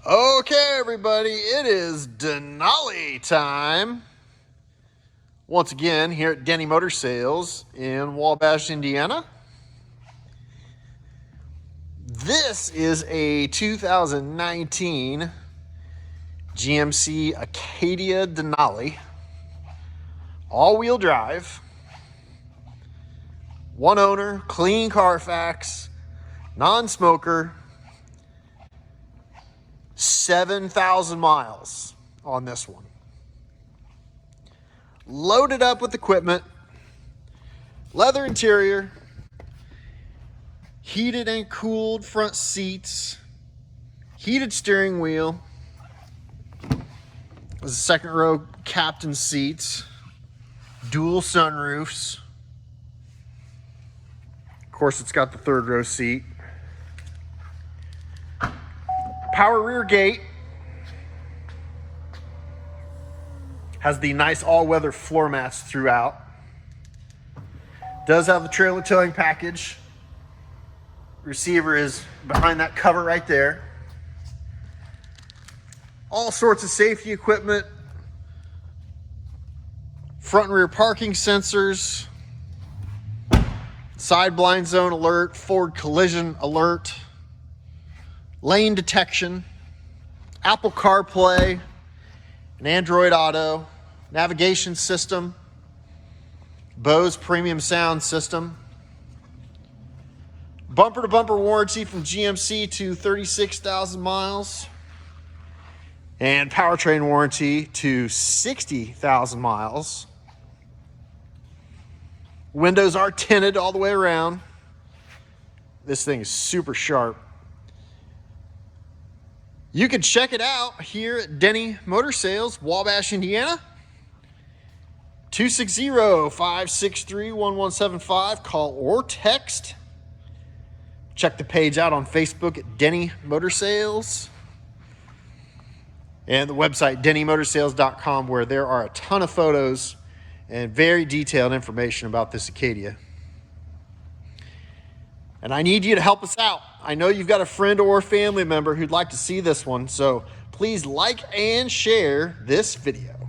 Okay, everybody, it is Denali time. Once again, here at Denney Motor Sales in Wabash, Indiana. This is a 2019 GMC Acadia Denali, all-wheel drive, one owner, clean Carfax, non-smoker, 7,000 miles on this one. Loaded up with equipment, leather interior, heated and cooled front seats, heated steering wheel. There's a second row captain seats, dual sunroofs. Of course, it's got the third row seat. Power rear gate. Has the nice all-weather floor mats throughout. Does have the trailer towing package. Receiver is behind that cover right there. All sorts of safety equipment. Front and rear parking sensors. Side blind zone alert. Forward collision alert. Lane detection. Apple CarPlay. An Android Auto. Navigation system. Bose premium sound system. Bumper to bumper warranty from GMC to 36,000 miles. And powertrain warranty to 60,000 miles. Windows are tinted all the way around. This thing is super sharp. You can check it out here at Denney Motor Sales, Wabash, Indiana. 260-563-1175. Call or text. Check the page out on Facebook at Denney Motor Sales. And the website, DenneyMotorsales.com, where there are a ton of photos and very detailed information about this Acadia. And I need you to help us out. I know you've got a friend or family member who'd like to see this one, so please like and share this video.